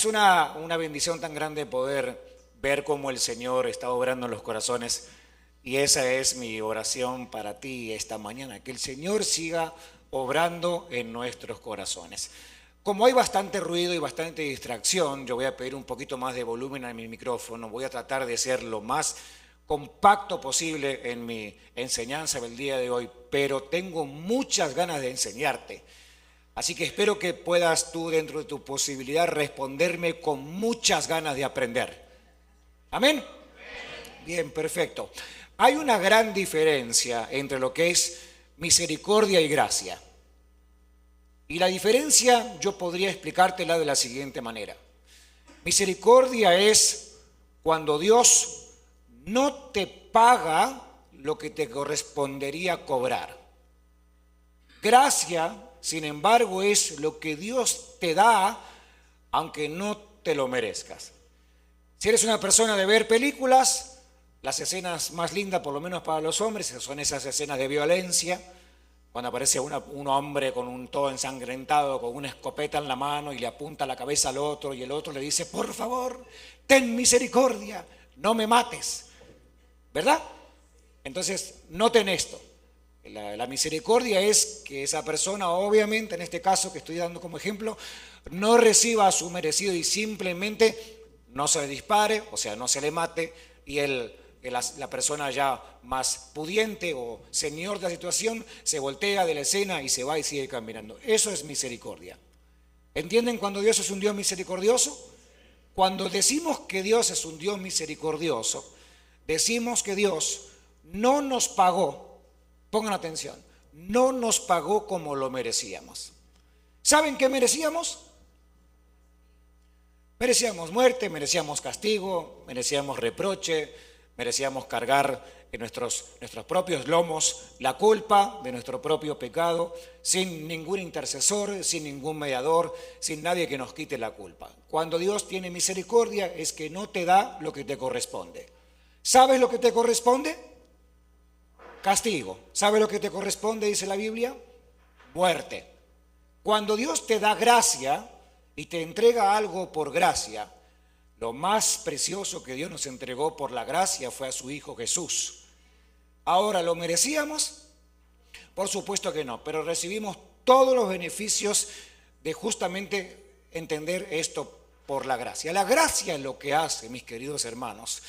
Es una bendición tan grande poder ver cómo el Señor está obrando en los corazones, y esa es mi oración para ti esta mañana, que el Señor siga obrando en nuestros corazones. Como hay bastante ruido y bastante distracción, yo voy a pedir un poquito más de volumen a mi micrófono, voy a tratar de ser lo más compacto posible en mi enseñanza del día de hoy, pero tengo muchas ganas de enseñarte. Así que espero que puedas tú, dentro de tu posibilidad, responderme con muchas ganas de aprender. ¿Amén? Bien, perfecto. Hay una gran diferencia entre lo que es misericordia y gracia. Y la diferencia yo podría explicártela de la siguiente manera. Misericordia es cuando Dios no te paga lo que te correspondería cobrar. Gracia, sin embargo, es lo que Dios te da aunque no te lo merezcas. Si eres una persona de ver películas, las escenas más lindas, por lo menos para los hombres, son esas escenas de violencia, cuando aparece un hombre con un todo ensangrentado, con una escopeta en la mano y le apunta la cabeza al otro, y el otro le dice: por favor, ten misericordia, no me mates. ¿Verdad? Entonces, noten esto. La misericordia es que esa persona, obviamente, en este caso que estoy dando como ejemplo, no reciba su merecido y simplemente no se le dispare, o sea, no se le mate, y la persona ya más pudiente o señor de la situación se voltea de la escena y se va y sigue caminando. Eso es misericordia. ¿Entienden cuando Dios es un Dios misericordioso? Cuando decimos que Dios es un Dios misericordioso, decimos que Dios no nos pagó, pongan atención, no nos pagó como lo merecíamos. ¿Saben qué merecíamos? Merecíamos muerte, merecíamos castigo, merecíamos reproche, merecíamos cargar en nuestros propios lomos la culpa de nuestro propio pecado, sin ningún intercesor, sin ningún mediador, sin nadie que nos quite la culpa. Cuando Dios tiene misericordia es que no te da lo que te corresponde. ¿Sabes lo que te corresponde? Castigo. ¿Sabes lo que te corresponde, dice la Biblia? Muerte. Cuando Dios te da gracia y te entrega algo por gracia, lo más precioso que Dios nos entregó por la gracia fue a su Hijo Jesús. ¿Ahora lo merecíamos? Por supuesto que no, pero recibimos todos los beneficios de justamente entender esto por la gracia. La gracia lo que hace, mis queridos hermanos,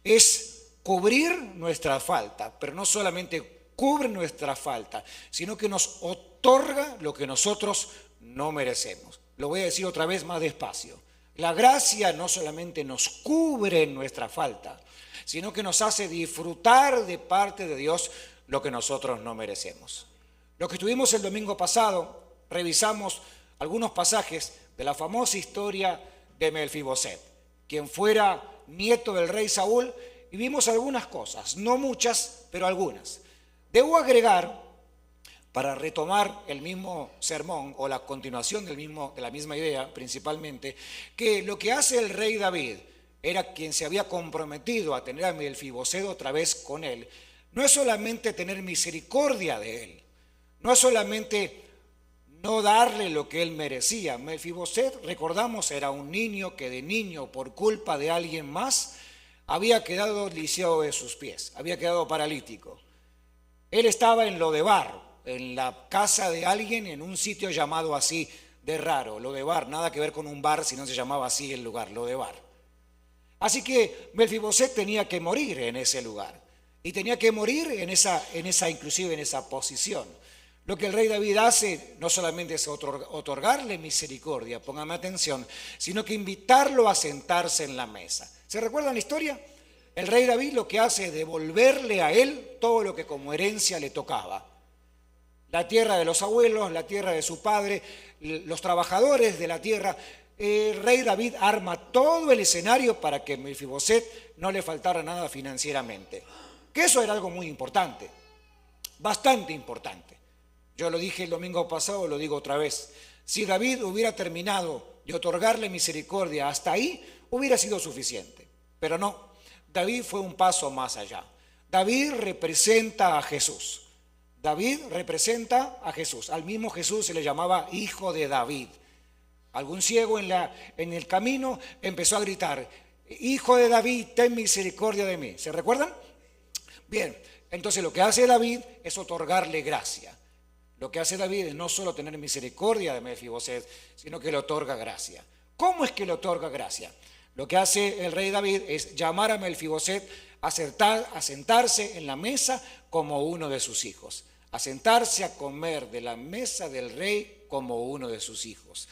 es cubrir nuestra falta, pero no solamente cubre nuestra falta, sino que nos otorga lo que nosotros no merecemos. Lo voy a decir otra vez más despacio. La gracia no solamente nos cubre nuestra falta, sino que nos hace disfrutar de parte de Dios lo que nosotros no merecemos. Lo que estuvimos el domingo pasado, revisamos algunos pasajes de la famosa historia de Melfiboset, quien fuera nieto del rey Saúl, y vimos algunas cosas, no muchas, pero algunas. Debo agregar, para retomar el mismo sermón o la continuación de la misma idea principalmente, que lo que hace el rey David, era quien se había comprometido a tener a Melfiboset otra vez con él, no es solamente tener misericordia de él, no es solamente no darle lo que él merecía. Melfiboset, recordamos, era un niño que de niño, por culpa de alguien más, había quedado lisiado de sus pies, había quedado paralítico. Él estaba en Lodebar, en la casa de alguien, en un sitio llamado así de raro, Lodebar, nada que ver con un bar, sino se llamaba así el lugar, Lodebar. Así que Melfiboset tenía que morir en ese lugar, y tenía que morir inclusive en esa posición. Lo que el rey David hace no solamente es otorgarle misericordia, póngame atención, sino que invitarlo a sentarse en la mesa. ¿Se recuerdan la historia? El rey David lo que hace es devolverle a él todo lo que como herencia le tocaba. La tierra de los abuelos, la tierra de su padre, los trabajadores de la tierra. El rey David arma todo el escenario para que a Melfiboset no le faltara nada financieramente. Que eso era algo muy importante, bastante importante. Yo lo dije el domingo pasado, lo digo otra vez. Si David hubiera terminado de otorgarle misericordia hasta ahí, hubiera sido suficiente. Pero no, David fue un paso más allá. David representa a Jesús. David representa a Jesús. Al mismo Jesús se le llamaba Hijo de David. Algún ciego en el camino empezó a gritar: Hijo de David, ten misericordia de mí. ¿Se recuerdan? Bien, entonces lo que hace David es otorgarle gracia. Lo que hace David es no solo tener misericordia de Mefiboset, sino que le otorga gracia. ¿Cómo es que le otorga gracia? Lo que hace el rey David es llamar a Mefiboset a sentarse en la mesa como uno de sus hijos, a sentarse a comer de la mesa del rey como uno de sus hijos.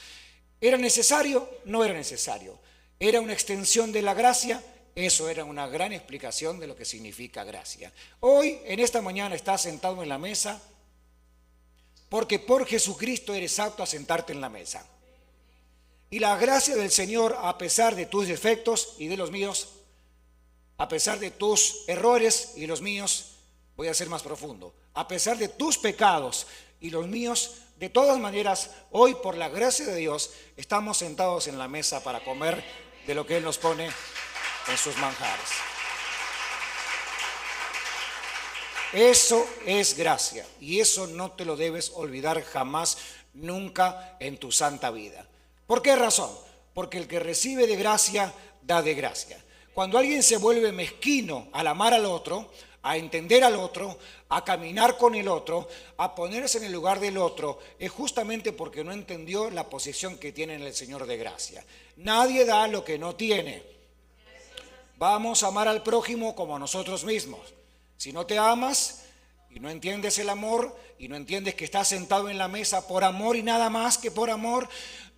¿Era necesario? No era necesario. ¿Era una extensión de la gracia? Eso era una gran explicación de lo que significa gracia. Hoy, en esta mañana, estás sentado en la mesa porque por Jesucristo eres apto a sentarte en la mesa. Y la gracia del Señor, a pesar de tus defectos y de los míos, a pesar de tus errores y los míos, voy a ser más profundo, a pesar de tus pecados y los míos, de todas maneras, hoy por la gracia de Dios, estamos sentados en la mesa para comer de lo que Él nos pone en sus manjares. Eso es gracia y eso no te lo debes olvidar jamás, nunca en tu santa vida. ¿Por qué razón? Porque el que recibe de gracia, da de gracia. Cuando alguien se vuelve mezquino al amar al otro, a entender al otro, a caminar con el otro, a ponerse en el lugar del otro, es justamente porque no entendió la posición que tiene en el Señor de gracia. Nadie da lo que no tiene. Vamos a amar al prójimo como a nosotros mismos. Si no te amas y no entiendes el amor y no entiendes que estás sentado en la mesa por amor y nada más que por amor,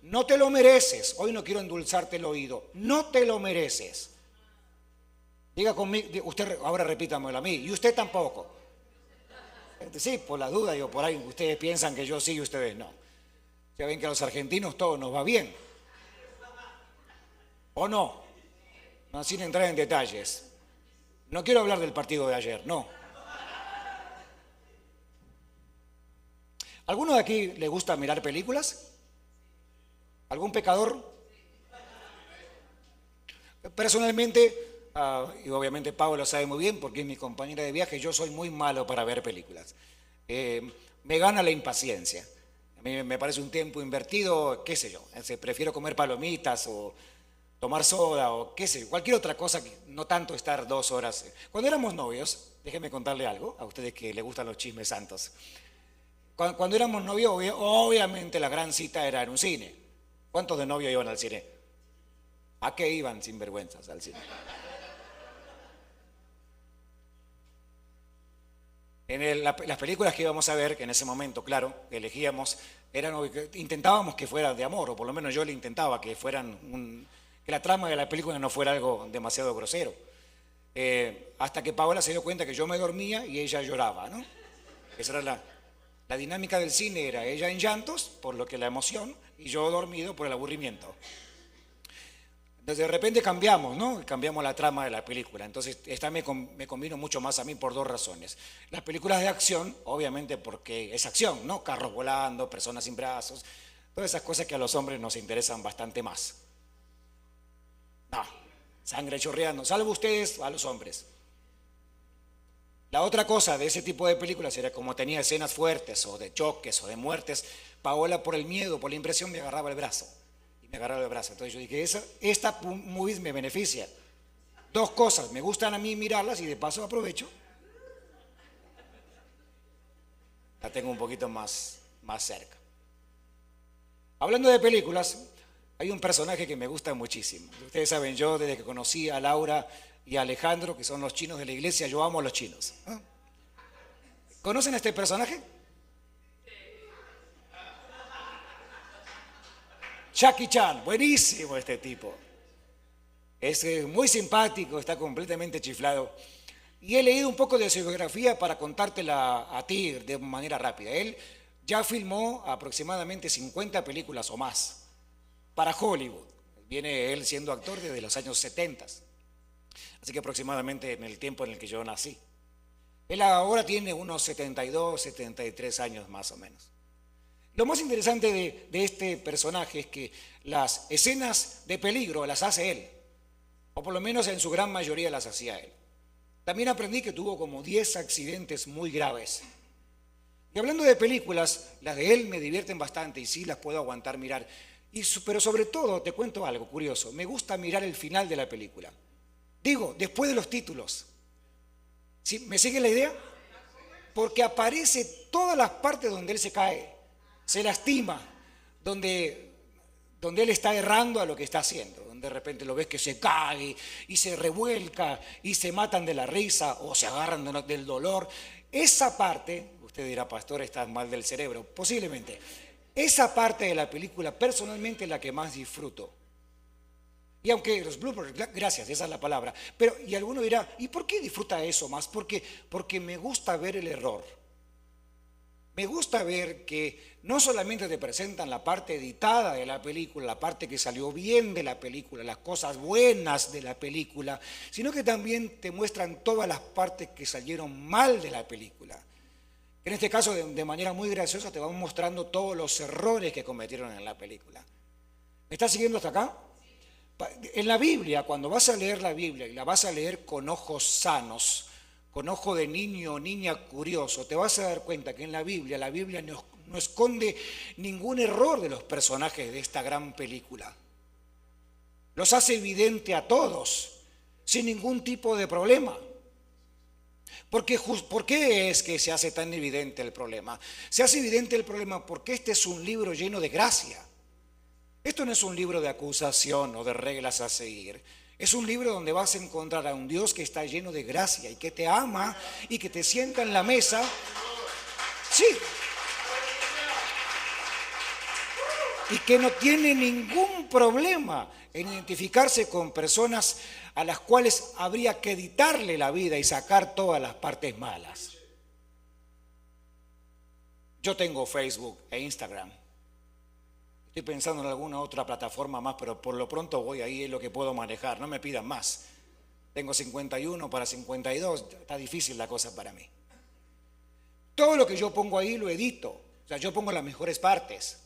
no te lo mereces. Hoy no quiero endulzarte el oído. No te lo mereces. Diga conmigo, usted ahora repítamelo a mí, y usted tampoco. Sí, por la duda, digo, por ahí ustedes piensan que yo sí y ustedes no. Ya ven que a los argentinos todo nos va bien. ¿O no? No, sin entrar en detalles. No quiero hablar del partido de ayer, no. ¿Alguno de aquí le gusta mirar películas? ¿Algún pecador? Personalmente, y obviamente Pablo lo sabe muy bien porque es mi compañera de viaje, yo soy muy malo para ver películas. Me gana la impaciencia. A mí me parece un tiempo invertido, qué sé yo. Prefiero comer palomitas o tomar soda o qué sé yo, cualquier otra cosa, que no tanto estar 2 horas. Cuando éramos novios, déjenme contarle algo, a ustedes que les gustan los chismes santos. Cuando éramos novios, obviamente la gran cita era en un cine. ¿Cuántos de novios iban al cine? ¿A qué iban sinvergüenzas al cine? Las películas que íbamos a ver, que en ese momento, claro, que elegíamos, intentábamos que fueran de amor, o por lo menos yo le intentaba que que la trama de la película no fuera algo demasiado grosero. Hasta que Paola se dio cuenta que yo me dormía y ella lloraba, ¿no? Esa era la dinámica del cine, era ella en llantos por lo que la emoción y yo dormido por el aburrimiento. Entonces de repente cambiamos, ¿no? Cambiamos la trama de la película. Entonces esta me convino mucho más a mí por 2 razones. Las películas de acción, obviamente porque es acción, ¿no? Carros volando, personas sin brazos, todas esas cosas que a los hombres nos interesan bastante más. No, sangre chorreando, salvo ustedes, a los hombres. La otra cosa de ese tipo de películas era como tenía escenas fuertes o de choques o de muertes, Paola por el miedo, por la impresión me agarraba el brazo. Me agarraba el brazo. Entonces yo dije, esta movie me beneficia. 2 cosas, me gustan a mí mirarlas y de paso aprovecho. La tengo un poquito más cerca. Hablando de películas, hay un personaje que me gusta muchísimo. Ustedes saben, yo desde que conocí a Laura y a Alejandro, que son los chinos de la iglesia, yo amo a los chinos. ¿Conocen a este personaje? Jackie Chan, buenísimo este tipo. Es muy simpático, está completamente chiflado. Y he leído un poco de su biografía para contártela a ti de manera rápida. Él ya filmó aproximadamente 50 películas o más para Hollywood. Viene él siendo actor desde los años 70. Así que aproximadamente en el tiempo en el que yo nací. Él ahora tiene unos 72, 73 años más o menos. Lo más interesante de este personaje es que las escenas de peligro las hace él, o por lo menos en su gran mayoría las hacía él. También aprendí que tuvo como 10 accidentes muy graves. Y hablando de películas, las de él me divierten bastante y sí las puedo aguantar mirar. Pero sobre todo, te cuento algo curioso, me gusta mirar el final de la película. Digo, después de los títulos. ¿Sí? ¿Me sigue la idea? Porque aparece todas las partes donde él se cae, se lastima, donde él está errando a lo que está haciendo, donde de repente lo ves que se cae y se revuelca y se matan de la risa o se agarran del dolor. Esa parte, usted dirá, pastor, estás mal del cerebro, posiblemente. Esa parte de la película personalmente es la que más disfruto. Y aunque los bloopers, gracias, esa es la palabra, pero y alguno dirá, ¿y por qué disfruta eso más? Porque me gusta ver el error. Me gusta ver que no solamente te presentan la parte editada de la película, la parte que salió bien de la película, las cosas buenas de la película, sino que también te muestran todas las partes que salieron mal de la película. En este caso, de manera muy graciosa, te van mostrando todos los errores que cometieron en la película. ¿Me estás siguiendo hasta acá? En la Biblia, cuando vas a leer la Biblia y la vas a leer con ojos sanos, con ojo de niño o niña curioso, te vas a dar cuenta que en la Biblia no esconde ningún error de los personajes de esta gran película. Los hace evidente a todos, sin ningún tipo de problema. ¿Por qué es que se hace tan evidente el problema? Se hace evidente el problema porque este es un libro lleno de gracia. Esto no es un libro de acusación o de reglas a seguir. Es un libro donde vas a encontrar a un Dios que está lleno de gracia y que te ama y que te sienta en la mesa. Sí. Y que no tiene ningún problema en identificarse con personas a las cuales habría que editarle la vida y sacar todas las partes malas. Yo tengo Facebook e Instagram. Estoy pensando en alguna otra plataforma más, pero por lo pronto voy ahí, es lo que puedo manejar, no me pidan más. Tengo 51 para 52, está difícil la cosa para mí. Todo lo que yo pongo ahí lo edito, o sea, yo pongo las mejores partes.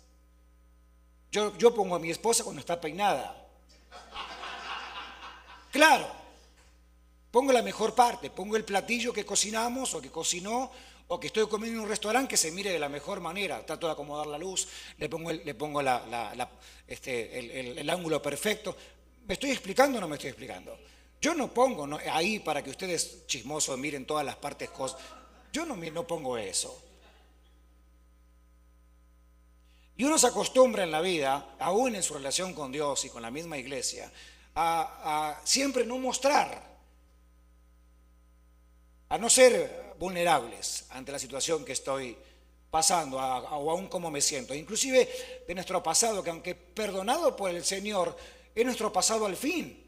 Yo pongo a mi esposa cuando está peinada. Claro, pongo la mejor parte, pongo el platillo que cocinamos o que cocinó, o que estoy comiendo en un restaurante que se mire de la mejor manera. Trato de acomodar la luz, le pongo el ángulo perfecto. ¿Me estoy explicando o no me estoy explicando? Yo no pongo ahí para que ustedes chismosos miren todas las partes. Yo no pongo eso. Y uno se acostumbra en la vida, aún en su relación con Dios y con la misma iglesia, a siempre no mostrar, a no ser vulnerables ante la situación que estoy pasando o aún cómo me siento. Inclusive de nuestro pasado, que aunque perdonado por el Señor, es nuestro pasado al fin.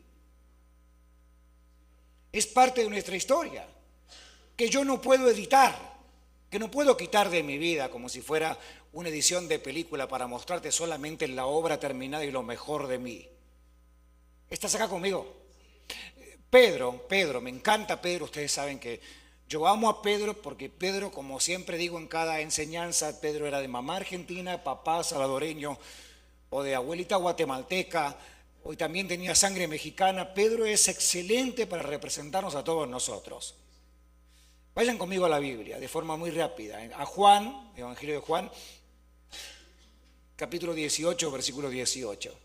Es parte de nuestra historia, que yo no puedo editar, que no puedo quitar de mi vida como si fuera una edición de película para mostrarte solamente la obra terminada y lo mejor de mí. ¿Estás acá conmigo? Pedro, me encanta Pedro, ustedes saben que yo amo a Pedro porque Pedro, como siempre digo en cada enseñanza, Pedro era de mamá argentina, papá salvadoreño o de abuelita guatemalteca, hoy también tenía sangre mexicana. Pedro es excelente para representarnos a todos nosotros. Vayan conmigo a la Biblia de forma muy rápida, a Juan, Evangelio de Juan, capítulo 18, versículo 18.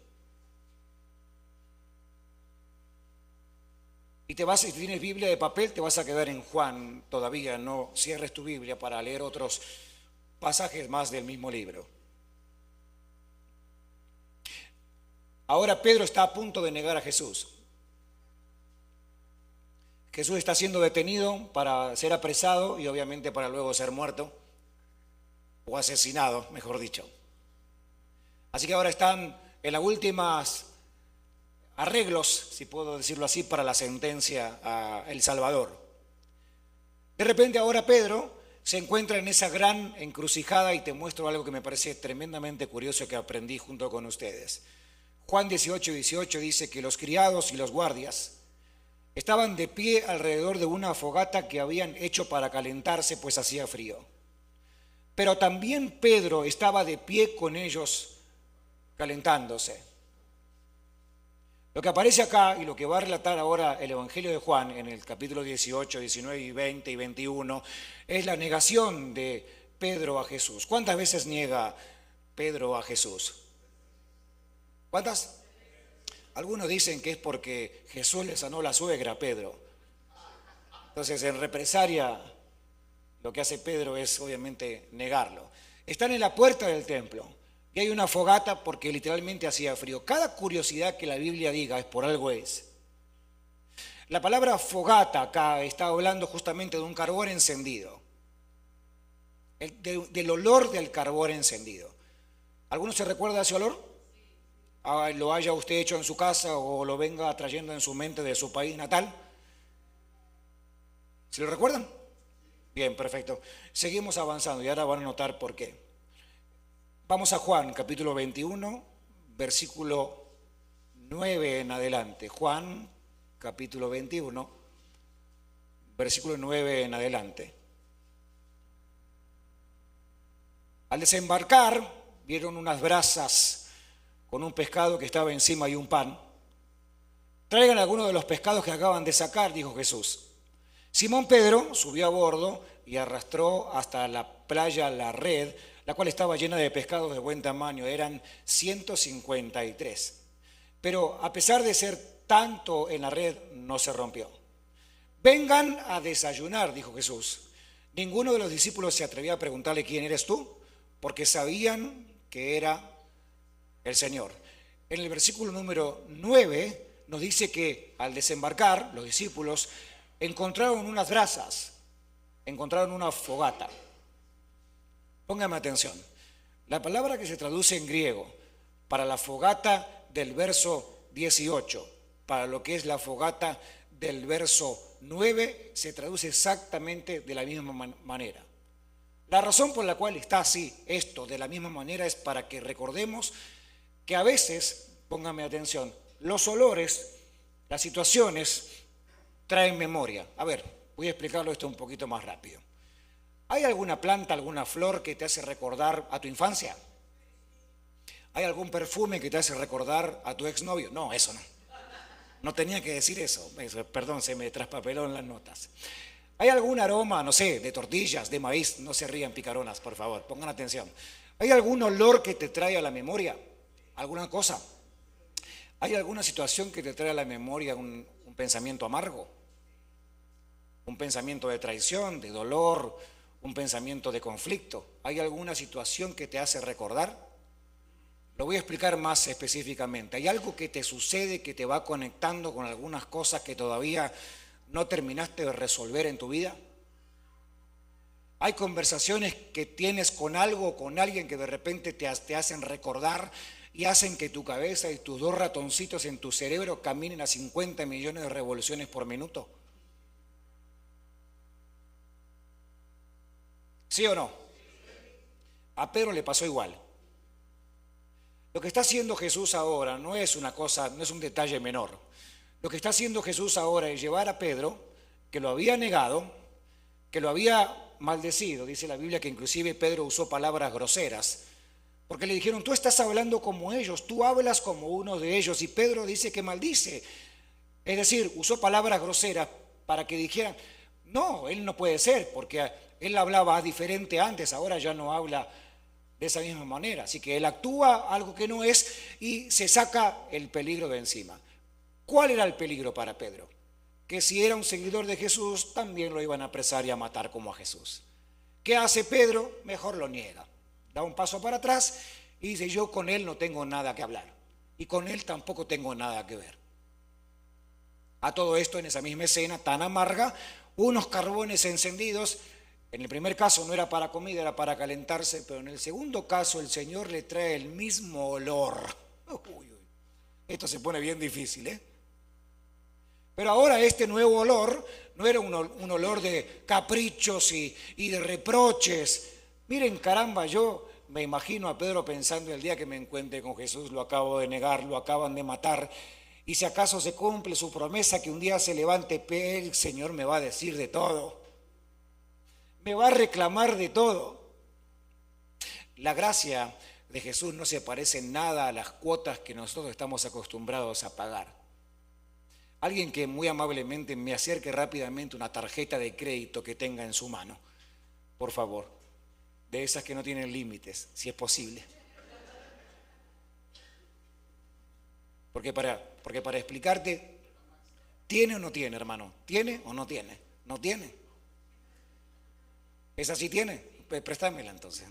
Y si tienes Biblia de papel, te vas a quedar en Juan todavía, no cierres tu Biblia para leer otros pasajes más del mismo libro. Ahora Pedro está a punto de negar a Jesús. Jesús está siendo detenido para ser apresado y obviamente para luego ser muerto o asesinado, mejor dicho. Así que ahora están en las últimas arreglos, si puedo decirlo así, para la sentencia a El Salvador. De repente ahora Pedro se encuentra en esa gran encrucijada y te muestro algo que me parece tremendamente curioso que aprendí junto con ustedes. Juan 18, 18 dice que los criados y los guardias estaban de pie alrededor de una fogata que habían hecho para calentarse, pues hacía frío. Pero también Pedro estaba de pie con ellos calentándose. Lo que aparece acá y lo que va a relatar ahora el Evangelio de Juan en el capítulo 18, 19 y 20 y 21 es la negación de Pedro a Jesús. ¿Cuántas veces niega Pedro a Jesús? ¿Cuántas? Algunos dicen que es porque Jesús le sanó la suegra a Pedro. Entonces, en represalia, lo que hace Pedro es obviamente negarlo. Están en la puerta del templo y hay una fogata porque literalmente hacía frío. Cada curiosidad que la Biblia diga es por algo es. La palabra fogata acá está hablando justamente de un carbón encendido, del olor del carbón encendido. ¿Alguno se recuerda de ese olor? Lo haya usted hecho en su casa o lo venga trayendo en su mente de su país natal. ¿Se lo recuerdan? Bien, perfecto. Seguimos avanzando y ahora van a notar por qué. Vamos a Juan, capítulo 21, versículo 9 en adelante. Juan, capítulo 21, versículo 9 en adelante. Al desembarcar, vieron unas brasas con un pescado que estaba encima y un pan. Traigan algunos de los pescados que acaban de sacar, dijo Jesús. Simón Pedro subió a bordo y arrastró hasta la playa la red, la cual estaba llena de pescados de buen tamaño, eran 153. Pero a pesar de ser tanto en la red, no se rompió. Vengan a desayunar, dijo Jesús. Ninguno de los discípulos se atrevía a preguntarle quién eres tú, porque sabían que era el Señor. En el versículo número 9 nos dice que al desembarcar, los discípulos encontraron unas brasas, encontraron una fogata. Póngame atención. La palabra que se traduce en griego para la fogata del verso 18, para lo que es la fogata del verso 9, se traduce exactamente de la misma manera. La razón por la cual está así, esto de la misma manera, es para que recordemos que a veces, póngame atención, los olores, las situaciones traen memoria. A ver, voy a explicarlo esto un poquito más rápido. ¿Hay alguna planta, alguna flor que te hace recordar a tu infancia? ¿Hay algún perfume que te hace recordar a tu exnovio? No, eso no. No tenía que decir eso. Perdón, se me traspapeló en las notas. ¿Hay algún aroma, no sé, de tortillas, de maíz? No se rían picaronas, por favor, pongan atención. ¿Hay algún olor que te trae a la memoria? ¿Alguna cosa? ¿Hay alguna situación que te trae a la memoria un pensamiento amargo? ¿Un pensamiento de traición, de dolor, un pensamiento de conflicto? ¿Hay alguna situación que te hace recordar? Lo voy a explicar más específicamente. ¿Hay algo que te sucede que te va conectando con algunas cosas que todavía no terminaste de resolver en tu vida? ¿Hay conversaciones que tienes con algo o con alguien que de repente te hacen recordar y hacen que tu cabeza y tus dos ratoncitos en tu cerebro caminen a 50 millones de revoluciones por minuto? ¿Sí o no? A Pedro le pasó igual. Lo que está haciendo Jesús ahora no es una cosa, no es un detalle menor. Lo que está haciendo Jesús ahora es llevar a Pedro, que lo había negado, que lo había maldecido. Dice la Biblia que inclusive Pedro usó palabras groseras, porque le dijeron, tú estás hablando como ellos, tú hablas como uno de ellos, y Pedro dice que maldice. Es decir, usó palabras groseras para que dijeran, no, él no puede ser, porque él hablaba diferente antes, ahora ya no habla de esa misma manera. Así que él actúa algo que no es y se saca el peligro de encima. ¿Cuál era el peligro para Pedro? Que si era un seguidor de Jesús, también lo iban a apresar y a matar como a Jesús. ¿Qué hace Pedro? Mejor lo niega. Da un paso para atrás y dice, yo con él no tengo nada que hablar. Y con él tampoco tengo nada que ver. A todo esto, en esa misma escena tan amarga, unos carbones encendidos. En el primer caso no era para comida, era para calentarse, pero en el segundo caso el Señor le trae el mismo olor. Uy, esto se pone bien difícil, ¿eh? Pero ahora este nuevo olor no era un olor de caprichos y de reproches. Miren, caramba, yo me imagino a Pedro pensando el día que me encuentre con Jesús, lo acabo de negar, lo acaban de matar, y si acaso se cumple su promesa que un día se levante, el Señor me va a decir de todo. Me va a reclamar de todo. La gracia de Jesús no se parece en nada a las cuotas que nosotros estamos acostumbrados a pagar. Alguien que muy amablemente me acerque rápidamente una tarjeta de crédito que tenga en su mano, por favor, de esas que no tienen límites, si es posible. Porque para explicarte, ¿tiene o no tiene, hermano? ¿Tiene o no tiene? No tiene. ¿Esa sí tiene? Préstamela entonces.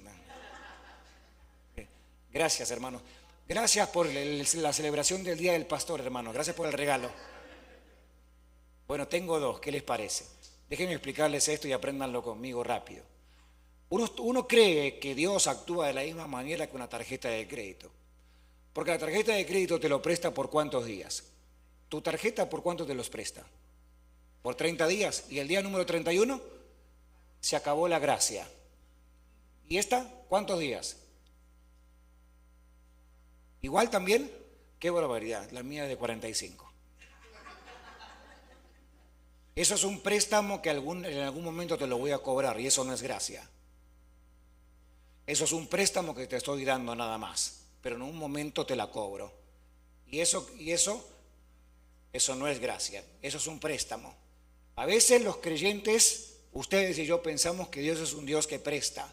Gracias, hermano. Gracias por la celebración del Día del Pastor, hermano. Gracias por el regalo. Bueno, tengo dos. ¿Qué les parece? Déjenme explicarles esto y apréndanlo conmigo rápido. Uno cree que Dios actúa de la misma manera que una tarjeta de crédito. Porque la tarjeta de crédito te lo presta por ¿cuántos días? ¿Tu tarjeta por cuánto te los presta? Por 30 días. Y el día número 31 se acabó la gracia. ¿Y esta? ¿Cuántos días? Igual también. Qué barbaridad. La mía es de 45. Eso es un préstamo que en algún momento te lo voy a cobrar y eso no es gracia. Eso es un préstamo que te estoy dando nada más, pero en un momento te la cobro. Y eso no es gracia, eso es un préstamo. A veces los creyentes, ustedes y yo pensamos que Dios es un Dios que presta,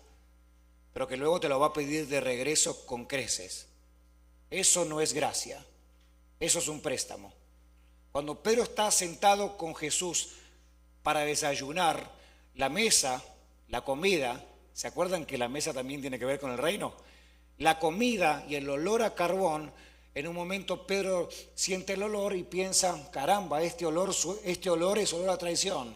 pero que luego te lo va a pedir de regreso con creces. Eso no es gracia, eso es un préstamo. Cuando Pedro está sentado con Jesús para desayunar, la mesa, la comida, ¿se acuerdan que la mesa también tiene que ver con el reino? La comida y el olor a carbón, en un momento Pedro siente el olor y piensa, caramba, este olor es olor a traición.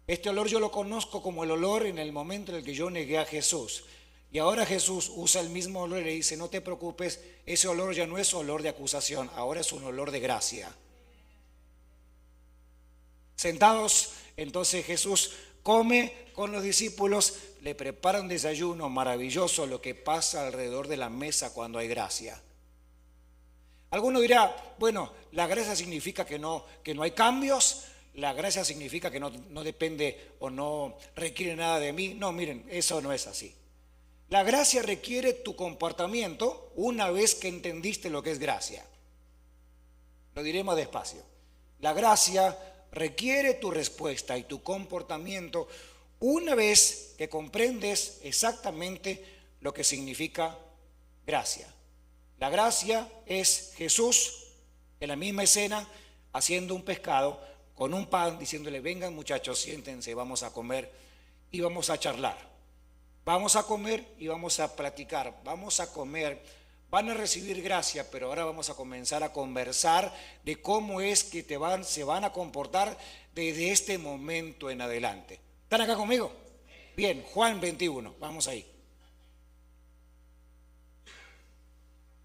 Este olor yo lo conozco como el olor en el momento en el que yo negué a Jesús. Y ahora Jesús usa el mismo olor y le dice, no te preocupes, ese olor ya no es olor de acusación, ahora es un olor de gracia. Sentados, entonces Jesús come con los discípulos, le prepara un desayuno maravilloso, lo que pasa alrededor de la mesa cuando hay gracia. Alguno dirá, bueno, la gracia significa que no hay cambios, la gracia significa que no depende o no requiere nada de mí. No, miren, eso no es así. La gracia requiere tu comportamiento una vez que entendiste lo que es gracia. Lo diré más despacio. La gracia requiere tu respuesta y tu comportamiento una vez que comprendes exactamente lo que significa gracia. La gracia es Jesús en la misma escena haciendo un pescado con un pan, diciéndole, vengan muchachos, siéntense, vamos a comer y vamos a charlar. Vamos a comer y vamos a platicar, vamos a comer, van a recibir gracia, pero ahora vamos a comenzar a conversar de cómo es que se van a comportar desde este momento en adelante. ¿Están acá conmigo? Bien, Juan 21, vamos ahí.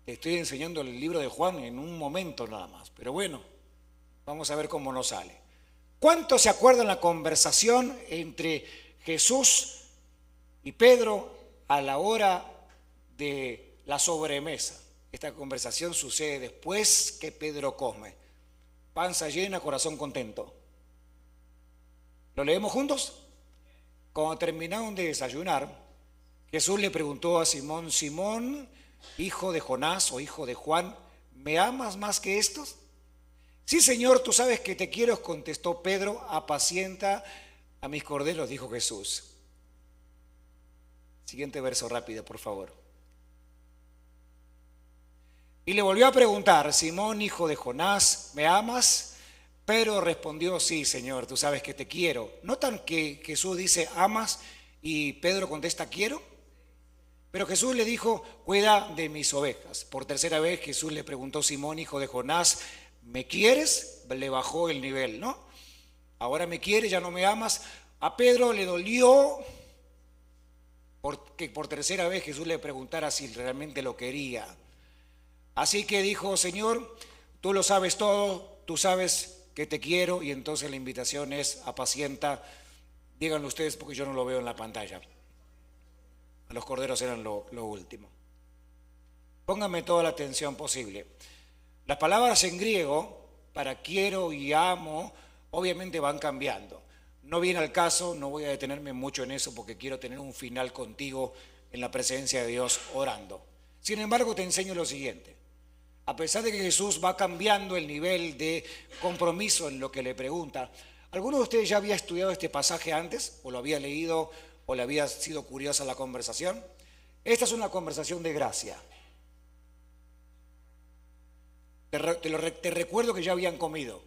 Te estoy enseñando el libro de Juan en un momento nada más, pero bueno, vamos a ver cómo nos sale. ¿Cuántos se acuerdan la conversación entre Jesús y Pedro a la hora de la sobremesa? Esta conversación sucede después que Pedro come. Panza llena, corazón contento. ¿Lo leemos juntos? Cuando terminaron de desayunar, Jesús le preguntó a Simón, Simón, hijo de Jonás o hijo de Juan, ¿me amas más que estos? Sí, Señor, tú sabes que te quiero, contestó Pedro, apacienta a mis corderos, dijo Jesús. Siguiente verso rápido, por favor. Y le volvió a preguntar, Simón, hijo de Jonás, ¿me amas? Pedro respondió, sí, Señor, tú sabes que te quiero. ¿Notan que Jesús dice, amas? Y Pedro contesta, quiero. Pero Jesús le dijo, cuida de mis ovejas. Por tercera vez Jesús le preguntó, Simón, hijo de Jonás, ¿me quieres? Le bajó el nivel, ¿no? Ahora me quieres, ya no me amas. A Pedro le dolió porque por tercera vez Jesús le preguntara si realmente lo quería. Así que dijo, Señor, tú lo sabes todo, tú sabes que te quiero, y entonces la invitación es apacienta, díganlo ustedes porque yo no lo veo en la pantalla. Los corderos eran lo último. Pónganme toda la atención posible. Las palabras en griego para quiero y amo obviamente van cambiando. No viene al caso, no voy a detenerme mucho en eso porque quiero tener un final contigo en la presencia de Dios orando. Sin embargo, te enseño lo siguiente. A pesar de que Jesús va cambiando el nivel de compromiso en lo que le pregunta, ¿alguno de ustedes ya había estudiado este pasaje antes? ¿O lo había leído? ¿O le había sido curiosa la conversación? Esta es una conversación de gracia. Te recuerdo que ya habían comido.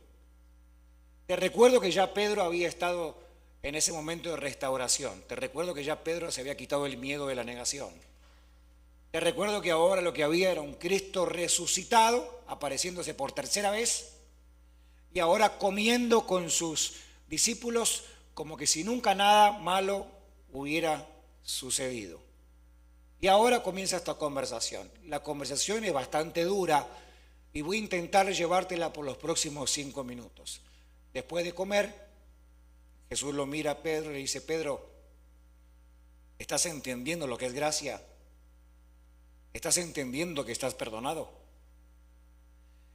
Te recuerdo que ya Pedro había estado en ese momento de restauración. Te recuerdo que ya Pedro se había quitado el miedo de la negación. Te recuerdo que ahora lo que había era un Cristo resucitado, apareciéndose por tercera vez, y ahora comiendo con sus discípulos como que si nunca nada malo hubiera sucedido. Y ahora comienza esta conversación. La conversación es bastante dura y voy a intentar llevártela por los próximos 5 minutos. Después de comer, Jesús lo mira a Pedro y le dice: Pedro, ¿estás entendiendo lo que es gracia? ¿Estás entendiendo que estás perdonado?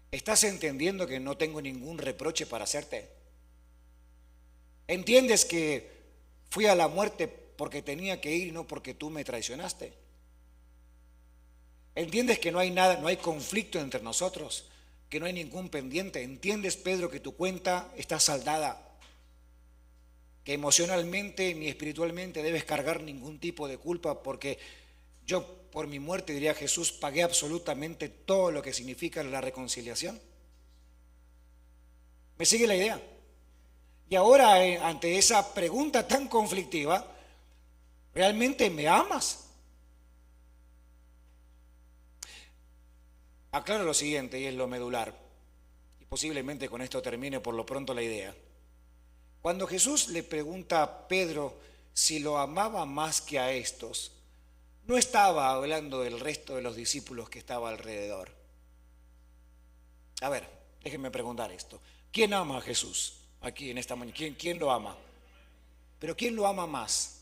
¿Estás entendiendo que no tengo ningún reproche para hacerte? ¿Entiendes que fui a la muerte porque tenía que ir y no porque tú me traicionaste? ¿Entiendes que no hay nada, no hay conflicto entre nosotros, que no hay ningún pendiente? ¿Entiendes, Pedro, que tu cuenta está saldada? Que emocionalmente ni espiritualmente debes cargar ningún tipo de culpa, porque yo por mi muerte, diría Jesús, pagué absolutamente todo lo que significa la reconciliación. ¿Me sigue la idea? Y ahora, ante esa pregunta tan conflictiva, ¿realmente me amas? Aclaro lo siguiente, y es lo medular, y posiblemente con esto termine por lo pronto la idea. Cuando Jesús le pregunta a Pedro si lo amaba más que a estos, no estaba hablando del resto de los discípulos que estaba alrededor. A ver, déjenme preguntar esto. ¿Quién ama a Jesús aquí en esta mañana? ¿Quién lo ama? Pero ¿quién lo ama más?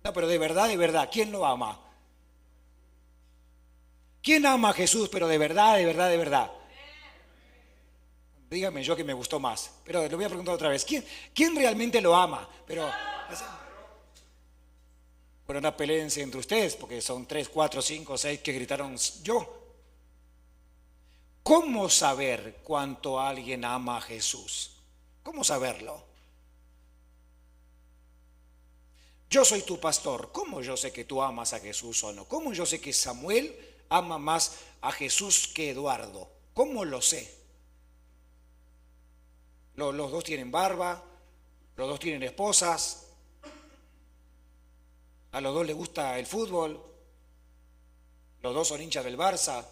No, pero de verdad, ¿quién lo ama? ¿Quién ama a Jesús, pero de verdad, de verdad, de verdad? Dígame yo que me gustó más, pero lo voy a preguntar otra vez. ¿Quién realmente lo ama? Pero, bueno, no peléense entre ustedes, porque son 3, 4, 5, 6 que gritaron yo. ¿Cómo saber cuánto alguien ama a Jesús? ¿Cómo saberlo? Yo soy tu pastor. ¿Cómo yo sé que tú amas a Jesús o no? ¿Cómo yo sé que Samuel ama más a Jesús que Eduardo? ¿Cómo lo sé? Los dos tienen barba, los dos tienen esposas, a los dos les gusta el fútbol, los dos son hinchas del Barça.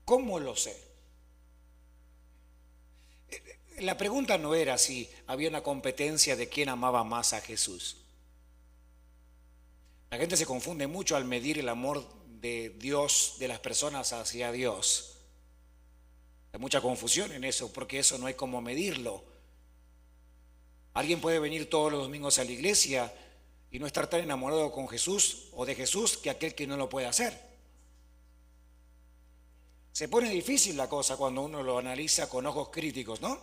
¿Cómo lo sé? La pregunta no era si había una competencia de quién amaba más a Jesús. La gente se confunde mucho al medir el amor de Dios, de las personas hacia Dios. Hay mucha confusión en eso, porque eso no hay cómo medirlo. Alguien puede venir todos los domingos a la iglesia y no estar tan enamorado con Jesús o de Jesús que aquel que no lo puede hacer. Se pone difícil la cosa cuando uno lo analiza con ojos críticos, ¿no?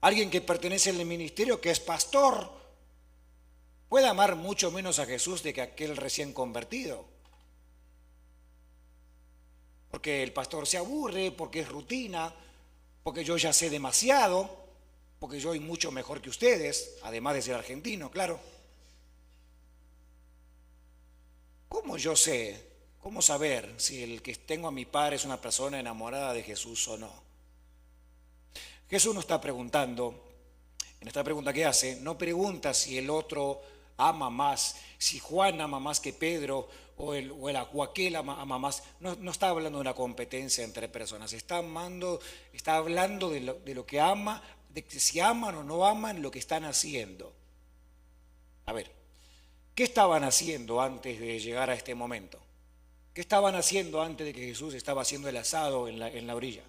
Alguien que pertenece al ministerio, que es pastor, puede amar mucho menos a Jesús de que aquel recién convertido. Porque el pastor se aburre, porque es rutina, porque yo ya sé demasiado, porque yo soy mucho mejor que ustedes, además de ser argentino, claro. ¿Cómo yo sé, cómo saber si el que tengo a mi padre es una persona enamorada de Jesús o no? Jesús no está preguntando, en esta pregunta que hace, no pregunta si el otro ama más, si Juan ama más que Pedro o aquel ama más. No está hablando de una competencia entre personas, está hablando de lo que ama, de que si aman o no aman lo que están haciendo. A ver, ¿qué estaban haciendo antes de llegar a este momento? ¿Qué estaban haciendo antes de que Jesús estaba haciendo el asado en la orilla?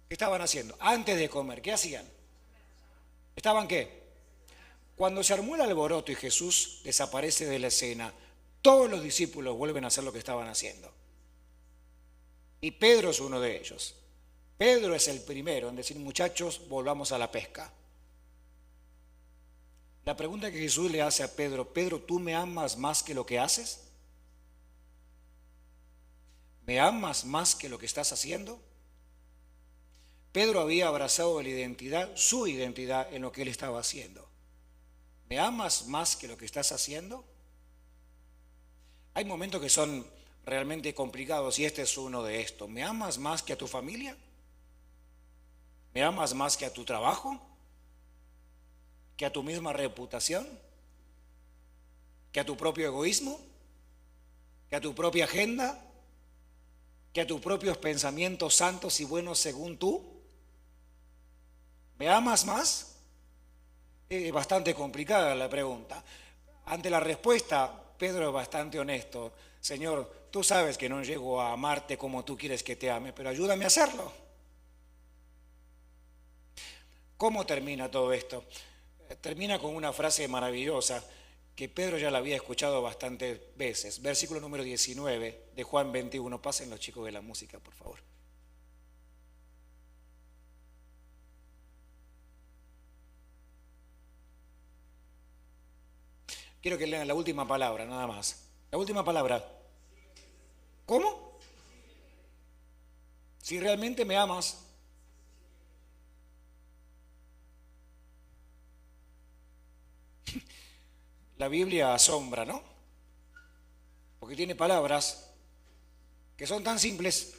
¿Qué estaban haciendo? Antes de comer, ¿qué hacían? ¿Estaban qué? Cuando se armó el alboroto y Jesús desaparece de la escena, todos los discípulos vuelven a hacer lo que estaban haciendo. Y Pedro es uno de ellos. Pedro es el primero en decir: muchachos, volvamos a la pesca. La pregunta que Jesús le hace a Pedro: Pedro, ¿tú me amas más que lo que haces? ¿Me amas más que lo que estás haciendo? Pedro había abrazado la identidad, su identidad en lo que él estaba haciendo. ¿Me amas más que lo que estás haciendo? Hay momentos que son realmente complicados y este es uno de estos. ¿Me amas más que a tu familia? ¿Me amas más que a tu trabajo? ¿Que a tu misma reputación? ¿Que a tu propio egoísmo? ¿Que a tu propia agenda? ¿Que a tus propios pensamientos santos y buenos según tú? ¿Me amas más? Es bastante complicada la pregunta. Ante la respuesta, Pedro es bastante honesto. Señor, tú sabes que no llego a amarte como tú quieres que te ame, pero ayúdame a hacerlo. ¿Cómo termina todo esto? Termina con una frase maravillosa que Pedro ya la había escuchado bastantes veces. Versículo número 19 de Juan 21. Pasen los chicos de la música, por favor. Quiero que lean la última palabra, nada más. La última palabra. ¿Cómo? Si realmente me amas. La Biblia asombra, ¿no? Porque tiene palabras que son tan simples.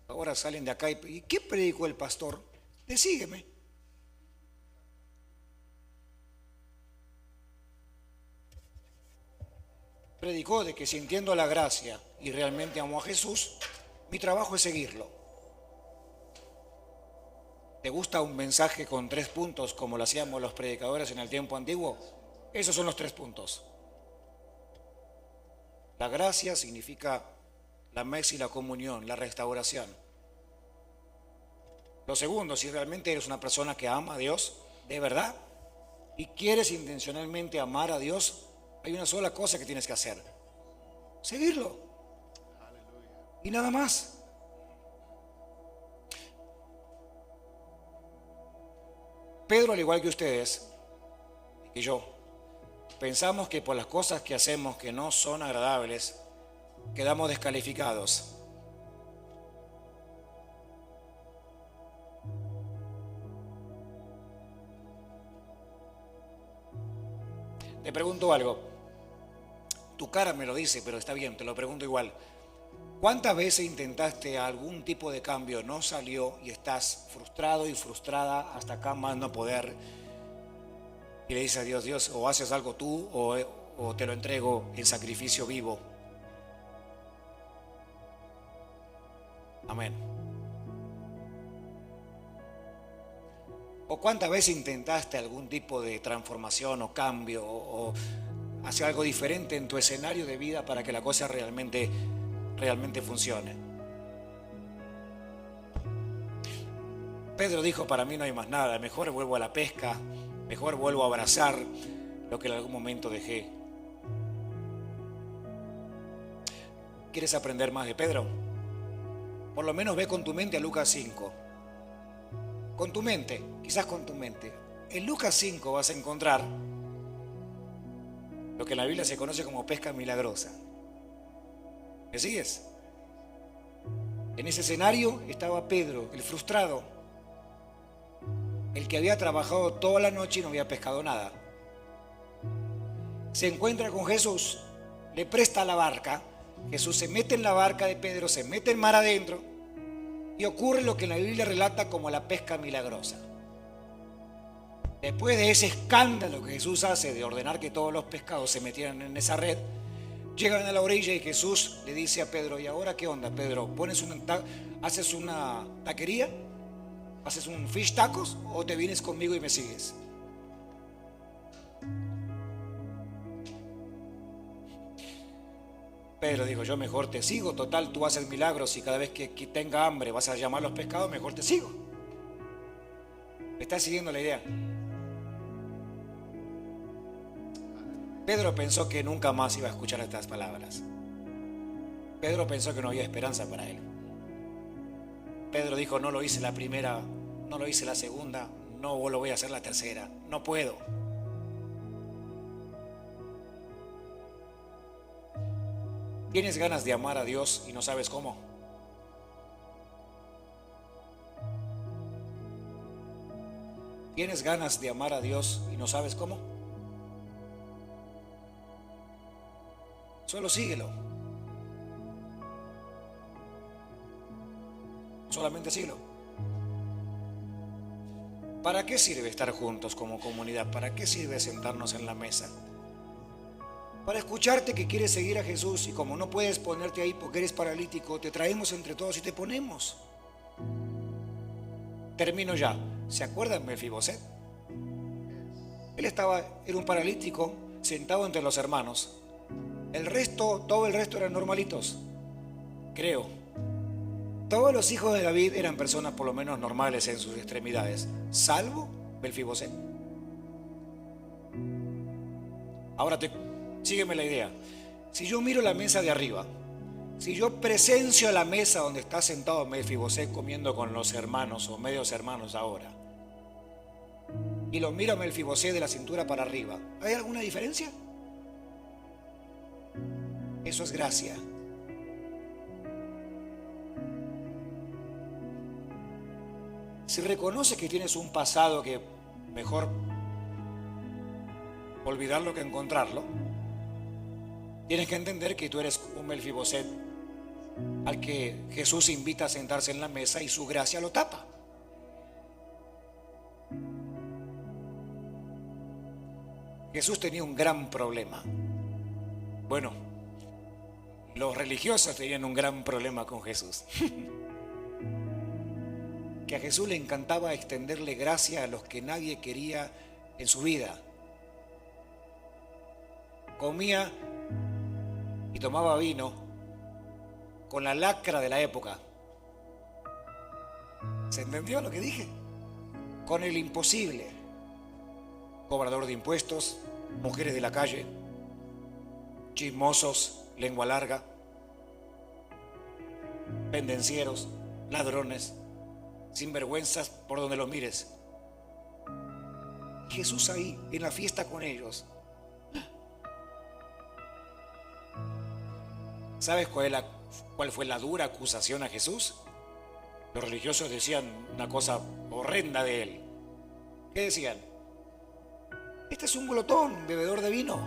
Ahora salen de acá y ¿qué predicó el pastor? Sígueme. Predicó de que sintiendo la gracia y realmente amo a Jesús, mi trabajo es seguirlo. ¿Te gusta un mensaje con 3 puntos como lo hacíamos los predicadores en el tiempo antiguo? Esos son los 3 puntos. La gracia significa la mesa y la comunión, la restauración. Lo segundo, si realmente eres una persona que ama a Dios, de verdad, y quieres intencionalmente amar a Dios, hay una sola cosa que tienes que hacer: seguirlo. Y nada más. Pedro, al igual que ustedes y que yo, pensamos que por las cosas que hacemos que no son agradables, quedamos descalificados. Te pregunto algo. Tu cara me lo dice, pero está bien, te lo pregunto igual. ¿Cuántas veces intentaste algún tipo de cambio, no salió y estás frustrado y frustrada hasta acá más no poder? Y le dices a Dios, Dios, o haces algo tú o te lo entrego en sacrificio vivo. Amén. ¿O cuántas veces intentaste algún tipo de transformación o cambio o hacer algo diferente en tu escenario de vida para que la cosa realmente funcione? Pedro dijo, para mí no hay más nada, mejor vuelvo a la pesca, mejor vuelvo a abrazar lo que en algún momento dejé. ¿Quieres aprender más de Pedro? Por lo menos ve con tu mente a Lucas 5. Con tu mente, quizás con tu mente. En Lucas 5 vas a encontrar lo que en la Biblia se conoce como pesca milagrosa. ¿Me sigues? En ese escenario estaba Pedro, el frustrado, el que había trabajado toda la noche y no había pescado nada. Se encuentra con Jesús, le presta la barca, Jesús se mete en la barca de Pedro, se mete en mar adentro y ocurre lo que en la Biblia relata como la pesca milagrosa. Después de ese escándalo que Jesús hace de ordenar que todos los pescados se metieran en esa red, llegan a la orilla y Jesús le dice a Pedro, ¿y ahora qué onda, Pedro? ¿Haces una taquería? ¿Haces un fish tacos? ¿O te vienes conmigo y me sigues? Pedro dijo, yo mejor te sigo, total, tú haces milagros y cada vez que tenga hambre vas a llamar a los pescados, mejor te sigo. ¿Me estás siguiendo la idea? Pedro pensó que nunca más iba a escuchar estas palabras. Pedro pensó que no había esperanza para él. Pedro dijo, no lo hice la primera, no lo hice la segunda, no lo voy a hacer la tercera, no puedo. ¿Tienes ganas de amar a Dios y no sabes cómo? ¿Tienes ganas de amar a Dios y no sabes cómo? Solo síguelo. Solamente síguelo. ¿Para qué sirve estar juntos como comunidad? ¿Para qué sirve sentarnos en la mesa? Para escucharte que quieres seguir a Jesús, y como no puedes ponerte ahí porque eres paralítico, te traemos entre todos y te ponemos. Termino ya. ¿Se acuerdan de Mefiboset? Él era un paralítico sentado entre los hermanos. Todo el resto eran normalitos, creo. Todos los hijos de David eran personas por lo menos normales en sus extremidades, salvo Mefiboset. Ahora sígueme la idea. Si yo miro la mesa de arriba, si yo presencio la mesa donde está sentado Mefiboset comiendo con los hermanos o medios hermanos ahora, y lo miro a Mefiboset de la cintura para arriba, ¿hay alguna diferencia? Eso es gracia. Si reconoces que tienes un pasado que mejor olvidarlo que encontrarlo, tienes que entender que tú eres un Mefiboset al que Jesús invita a sentarse en la mesa y su gracia lo tapa. Jesús tenía un gran problema. Bueno, los religiosos tenían un gran problema con Jesús. Que a Jesús le encantaba extenderle gracia a los que nadie quería en su vida. Comía y tomaba vino con la lacra de la época. ¿Se entendió lo que dije? Con el imposible. Cobrador de impuestos, mujeres de la calle, chismosos, lengua larga, pendencieros, ladrones, sinvergüenzas por donde los mires. Jesús ahí en la fiesta con ellos. ¿Sabes cuál fue la dura acusación a Jesús? Los religiosos decían una cosa horrenda de él. ¿Qué decían? Este es un glotón, bebedor de vino.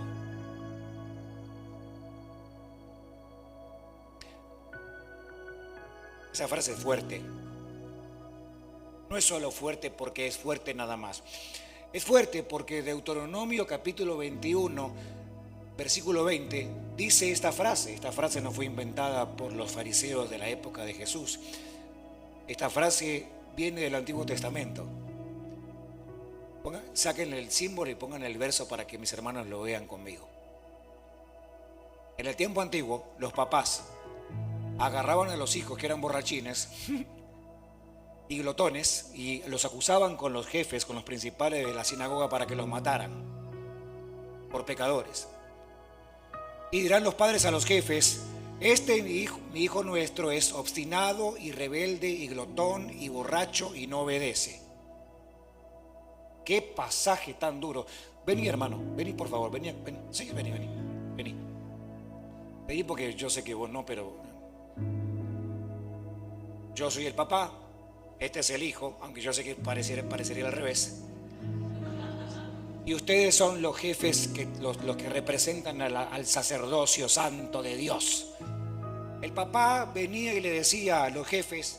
Esa frase es fuerte. No es solo fuerte porque es fuerte nada más. Es fuerte porque Deuteronomio capítulo 21, versículo 20, dice esta frase. Esta frase no fue inventada por los fariseos de la época de Jesús. Esta frase viene del Antiguo Testamento. Saquen el símbolo y pongan el verso para que mis hermanos lo vean conmigo. En el tiempo antiguo, los papás agarraban a los hijos que eran borrachines y glotones y los acusaban con los jefes, con los principales de la sinagoga para que los mataran por pecadores. Y dirán los padres a los jefes: mi hijo nuestro es obstinado y rebelde y glotón y borracho y no obedece. Qué pasaje tan duro. Vení, hermano, vení por favor, vení. Sí, vení. Vení porque yo sé que vos no, pero yo soy el papá, este es el hijo, aunque yo sé que parecería al revés. Y ustedes son los jefes, los que representan al sacerdocio santo de Dios. El papá venía y le decía a los jefes: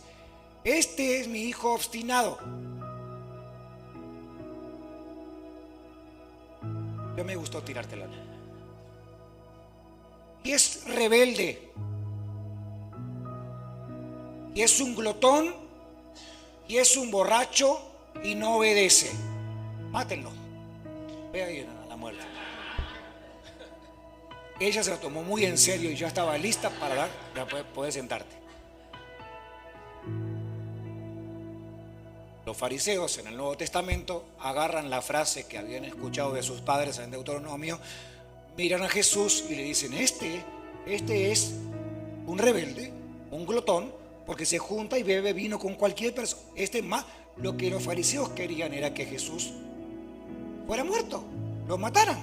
este es mi hijo obstinado. Yo me gustó tirártela. Y es rebelde. Y es un glotón. Y es un borracho y no obedece. Mátenlo. Ve ahí a la muerte. Ella se lo tomó muy en serio y ya estaba lista para poder sentarte. Los fariseos en el Nuevo Testamento agarran la frase que habían escuchado de sus padres en Deuteronomio, miran a Jesús y le dicen: este es un rebelde, un glotón, porque se junta y bebe vino con cualquier persona. Lo que los fariseos querían era que Jesús fuera muerto, lo mataran.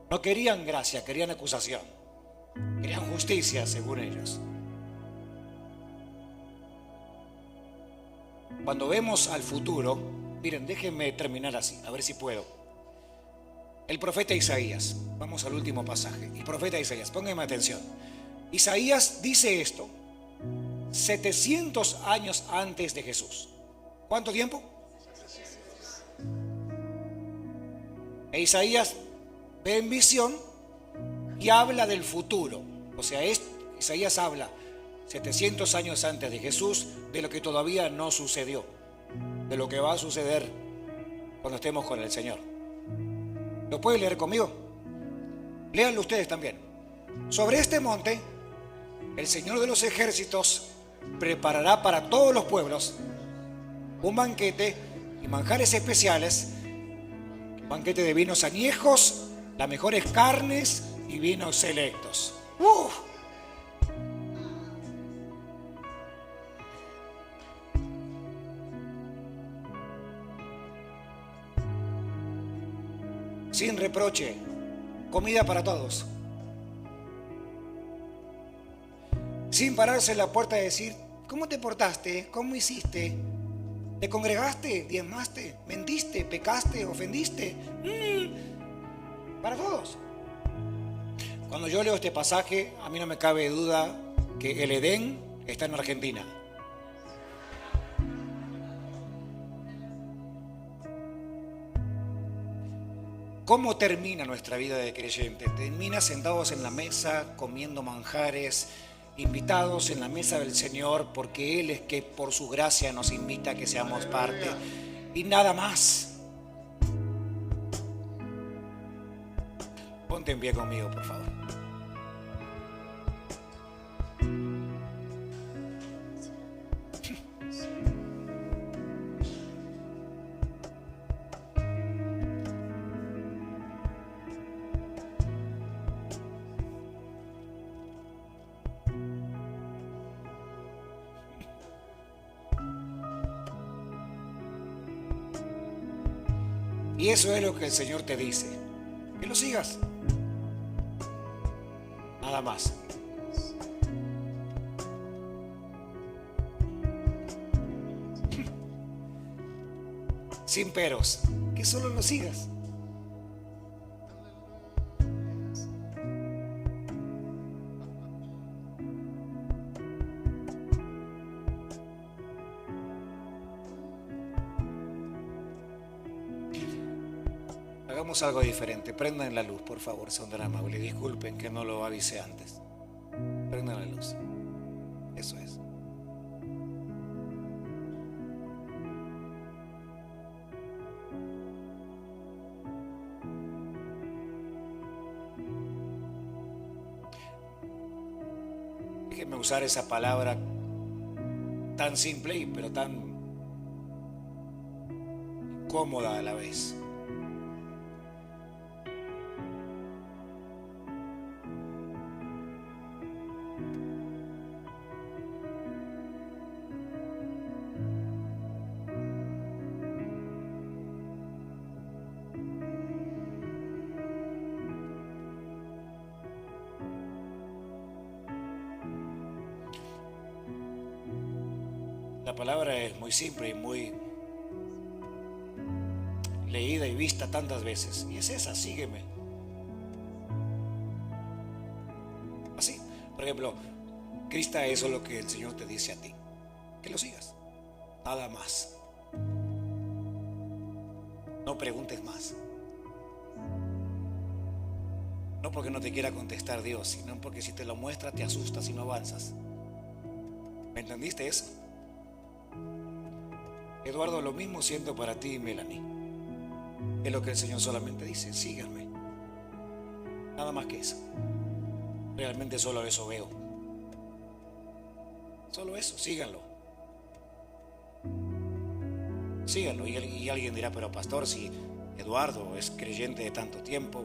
No querían gracia, querían acusación, querían justicia según ellos. Cuando vemos al futuro, miren, déjenme terminar así, a ver si puedo. El profeta Isaías, vamos al último pasaje. El profeta Isaías, pónganme atención. Isaías dice esto 700 años antes de Jesús. ¿Cuánto tiempo? E Isaías ve en visión y habla del futuro. O sea, Isaías habla 700 años antes de Jesús de lo que todavía no sucedió, de lo que va a suceder cuando estemos con el Señor. ¿Lo pueden leer conmigo? Léanlo ustedes también. Sobre este monte, el Señor de los ejércitos preparará para todos los pueblos un banquete y manjares especiales, un banquete de vinos añejos, las mejores carnes y vinos selectos. Sin reproche, comida para todos. Sin pararse en la puerta y decir, ¿cómo te portaste? ¿Cómo hiciste? ¿Te congregaste? ¿Diezmaste? ¿Mentiste? ¿Pecaste? ¿Ofendiste? Para todos. Cuando yo leo este pasaje, a mí no me cabe duda que el Edén está en Argentina. ¿Cómo termina nuestra vida de creyente? Termina sentados en la mesa, comiendo manjares, invitados en la mesa del Señor, porque Él es que por su gracia nos invita a que seamos parte, y nada más. Ponte en pie conmigo, por favor. Y eso es lo que el Señor te dice, que lo sigas. Nada más. Sin peros, que solo lo sigas. Hagamos algo diferente. Prendan la luz, por favor, son tan amables. Disculpen que no lo avisé antes. Prendan la luz. Eso es. Déjenme usar esa palabra tan simple, pero tan cómoda a la vez. La palabra es muy simple y muy leída y vista tantas veces. Y es esa, sígueme. Así. Por ejemplo, Cristo, eso es lo que el Señor te dice a ti. Que lo sigas. Nada más. No preguntes más. No porque no te quiera contestar Dios, sino porque si te lo muestra te asustas y no avanzas. ¿Me entendiste eso? Eduardo, lo mismo siento para ti y Melanie. Es lo que el Señor solamente dice, síganme. Nada más que eso. Realmente solo eso veo. Solo eso, síganlo. Síganlo. Y alguien dirá, pero pastor, si Eduardo es creyente de tanto tiempo.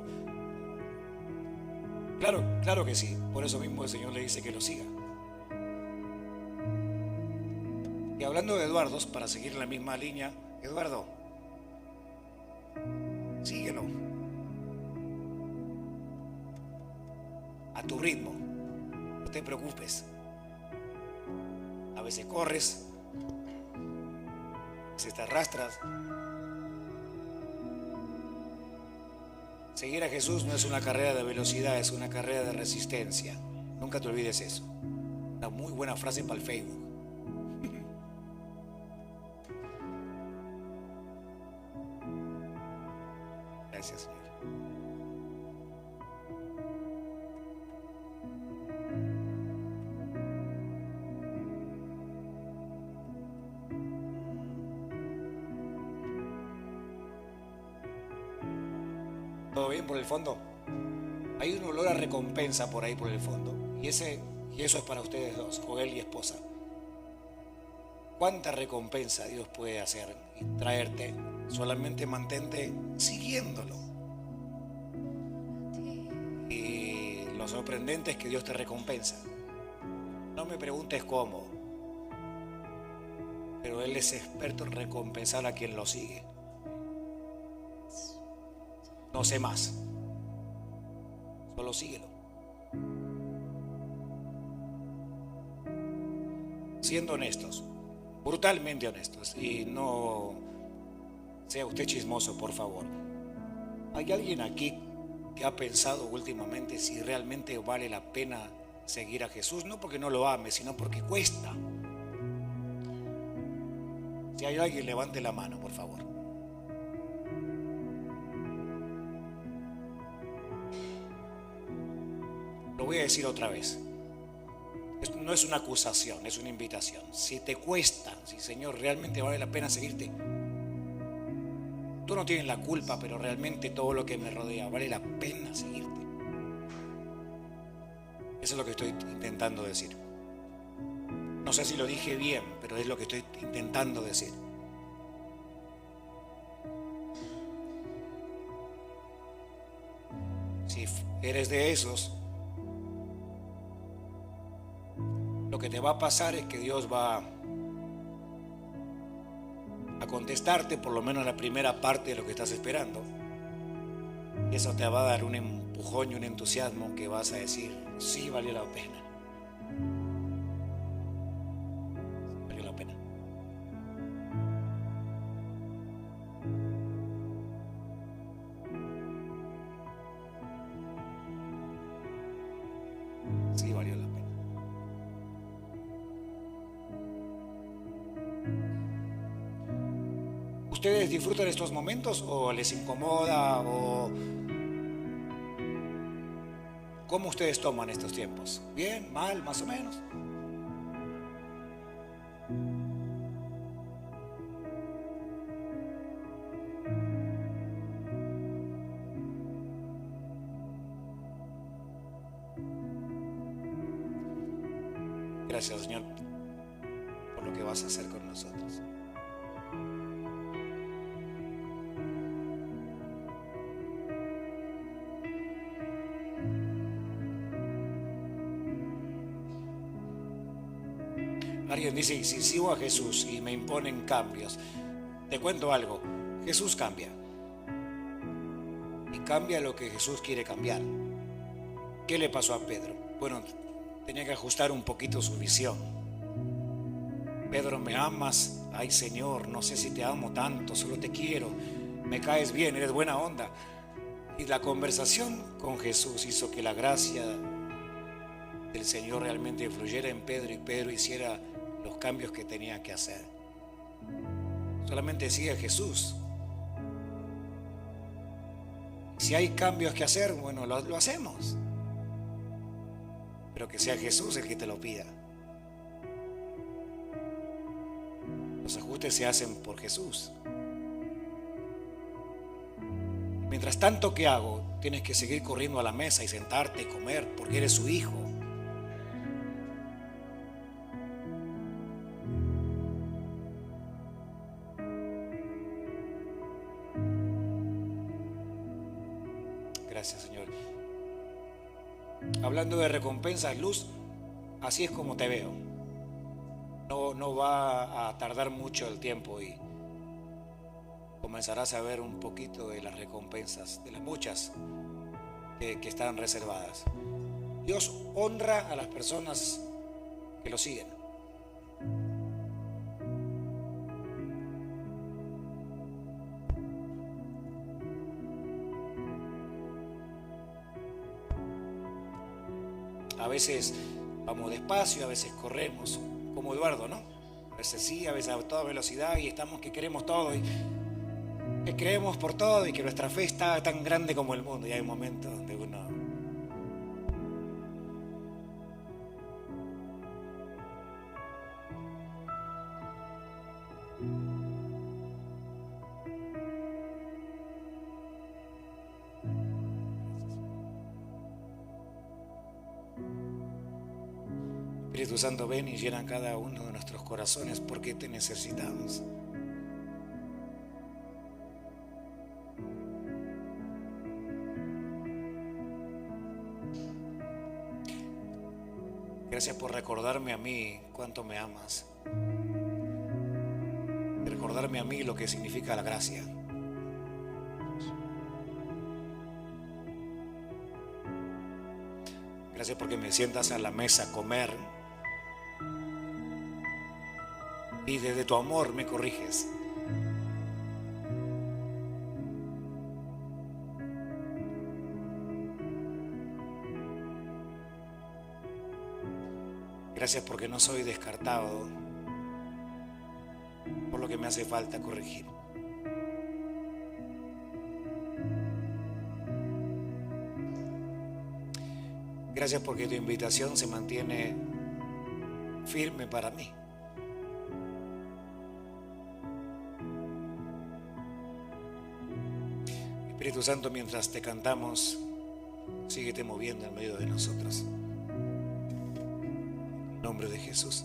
Claro que sí. Por eso mismo el Señor le dice que lo siga. Y hablando de Eduardo, para seguir en la misma línea, Eduardo, síguelo a tu ritmo, no te preocupes. A veces corres, Si te arrastras, seguir a Jesús no es una carrera de velocidad, es una carrera de resistencia. Nunca te olvides eso. Una muy buena frase para el Facebook. Gracias, Señor. ¿Todo bien por el fondo? Hay un olor a recompensa por ahí por el fondo. Y eso es para ustedes dos, Joel y esposa. ¿Cuánta recompensa Dios puede hacer y traerte? Solamente mantente siguiéndolo. Y lo sorprendente es que Dios te recompensa. No me preguntes cómo, pero Él es experto en recompensar a quien lo sigue. No sé más, solo síguelo. Siendo honestos, brutalmente honestos, y no sea usted chismoso, por favor. ¿Hay alguien aquí que ha pensado últimamente si realmente vale la pena seguir a Jesús? No porque no lo ame, sino porque cuesta. Si hay alguien, levante la mano, por favor. Lo voy a decir otra vez. Esto no es una acusación, es una invitación. Si te cuesta, si Señor realmente vale la pena seguirte, tú no tienes la culpa, pero realmente todo lo que me rodea vale la pena seguirte. Eso es lo que estoy intentando decir. No sé si lo dije bien, pero es lo que estoy intentando decir. Si eres de esos, lo que te va a pasar es que Dios va a contestarte por lo menos la primera parte de lo que estás esperando. Y eso te va a dar un empujón y un entusiasmo que vas a decir, sí, valió la pena. Sí, valió la pena. Sí, valió la pena. ¿Ustedes disfrutan estos momentos o les incomoda o cómo ustedes toman estos tiempos? ¿Bien? ¿Mal? ¿Más o menos? Gracias, Señor, por lo que vas a hacer con nosotros. Alguien dice, y si sigo a Jesús y me imponen cambios, te cuento algo, Jesús cambia. Y cambia lo que Jesús quiere cambiar. ¿Qué le pasó a Pedro? Bueno, tenía que ajustar un poquito su visión. Pedro, ¿me amas? Ay, Señor, no sé si te amo tanto, solo te quiero. Me caes bien, eres buena onda. Y la conversación con Jesús hizo que la gracia del Señor realmente fluyera en Pedro y Pedro hiciera los cambios que tenía que hacer. Solamente sigue a Jesús. Si hay cambios que hacer, bueno, lo hacemos. Pero que sea Jesús el que te lo pida. Los ajustes se hacen por Jesús. Mientras tanto, ¿qué hago? Tienes que seguir corriendo a la mesa y sentarte y comer porque eres su hijo. Gracias, Señor. Hablando de recompensas, Luz, así es como te veo. No va a tardar mucho el tiempo y comenzarás a ver un poquito de las recompensas, de las muchas que están reservadas. Dios honra a las personas que lo siguen. A veces vamos despacio, a veces corremos, como Eduardo, ¿no? A veces sí, a veces a toda velocidad y estamos que queremos todo y que creemos por todo y que nuestra fe está tan grande como el mundo. Y hay momentos donde uno Espíritu Santo, ven y llena cada uno de nuestros corazones porque te necesitamos. Gracias por recordarme a mí cuánto me amas. Recordarme a mí lo que significa la gracia. Gracias porque me sientas a la mesa a comer y desde tu amor me corriges. Gracias porque no soy descartado por lo que me hace falta corregir. Gracias porque tu invitación se mantiene firme para mí. Espíritu Santo, mientras te cantamos, síguete moviendo en medio de nosotros. En nombre de Jesús.